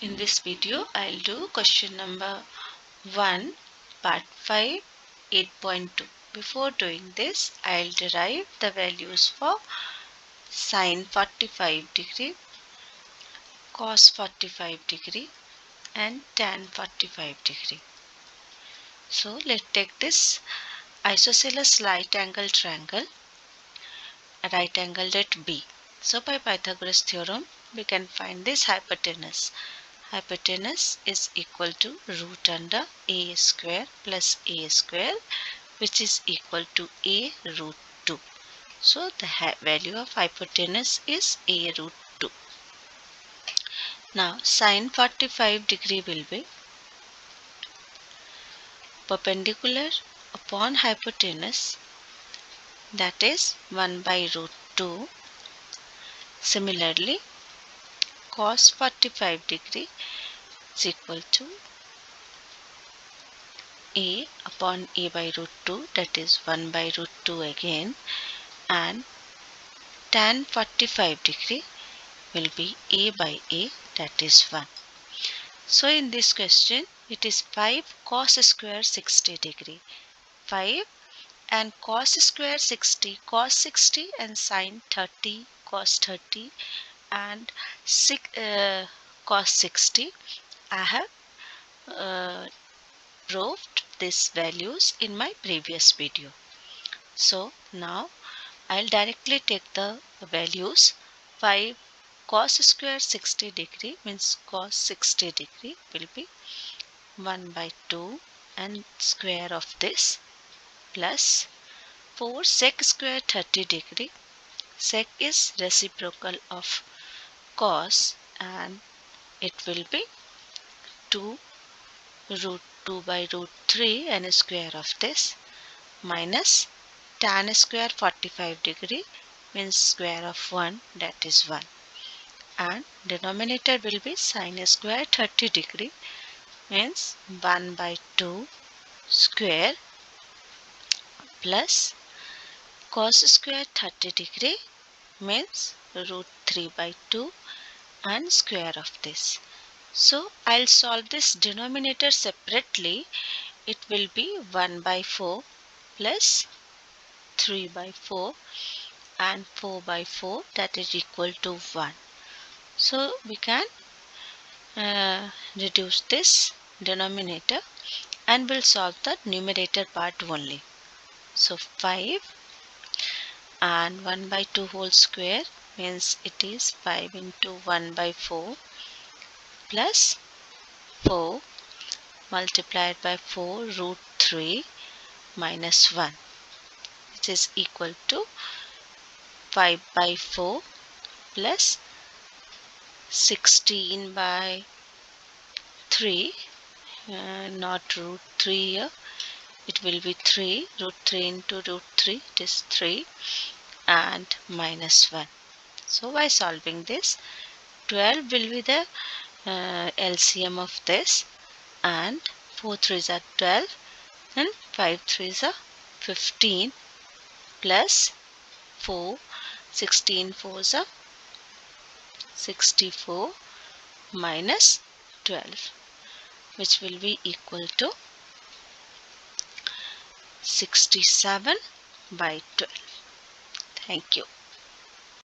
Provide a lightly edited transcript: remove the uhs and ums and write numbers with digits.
In this video, I'll do question number 1, part 5, 8.2. Before doing this, I'll derive the values for sine 45 degree, cos 45 degree and tan 45 degree. So let's take this isosceles right angle triangle, right angled at B. So by Pythagoras theorem, we can find this hypotenuse. Hypotenuse is equal to root under a square plus a square, which is equal to a root 2. So the value of hypotenuse is a root 2. Now sine 45 degree will be perpendicular upon hypotenuse, that is 1 by root 2. Similarly, cos 45 degree is equal to a upon a by root 2, that is 1 by root 2 again, and tan 45 degree will be a by a, that is 1. So in this question, it is 5 cos square 60 degree. 5 and cos square 60, cos 60 and sine 30, cos 30 and cos 60. I have proved these values in my previous video. So now I'll directly take the values. 5 cos square 60 degree means cos 60 degree will be 1 by 2 and square of this, plus 4 sec square 30 degree. Sec is reciprocal of cos and it will be 2 root 2 by root 3 and square of this, minus tan square 45 degree means square of 1, that is 1, and denominator will be sine square 30 degree means 1 by 2 square plus cos square 30 degree means root 3 by 2 and square of this. So I'll solve this denominator separately. It will be 1 by 4 plus 3 by 4 and 4 by 4, that is equal to 1. So we can reduce this denominator and we'll solve the numerator part only. So 5 and 1 by 2 whole square means it is 5 into 1 by 4 plus 4 multiplied by 4 root 3 minus 1, which is equal to 5 by 4 plus 16 by 3, not root 3 here, it will be 3, root 3 into root 3, it is 3 and minus 1. So by solving this, 12 will be the LCM of this, and 4 3s are 12 and 5 3s are 15 plus 4, 16 4s are 64 minus 12, which will be equal to 67 by 12. Thank you.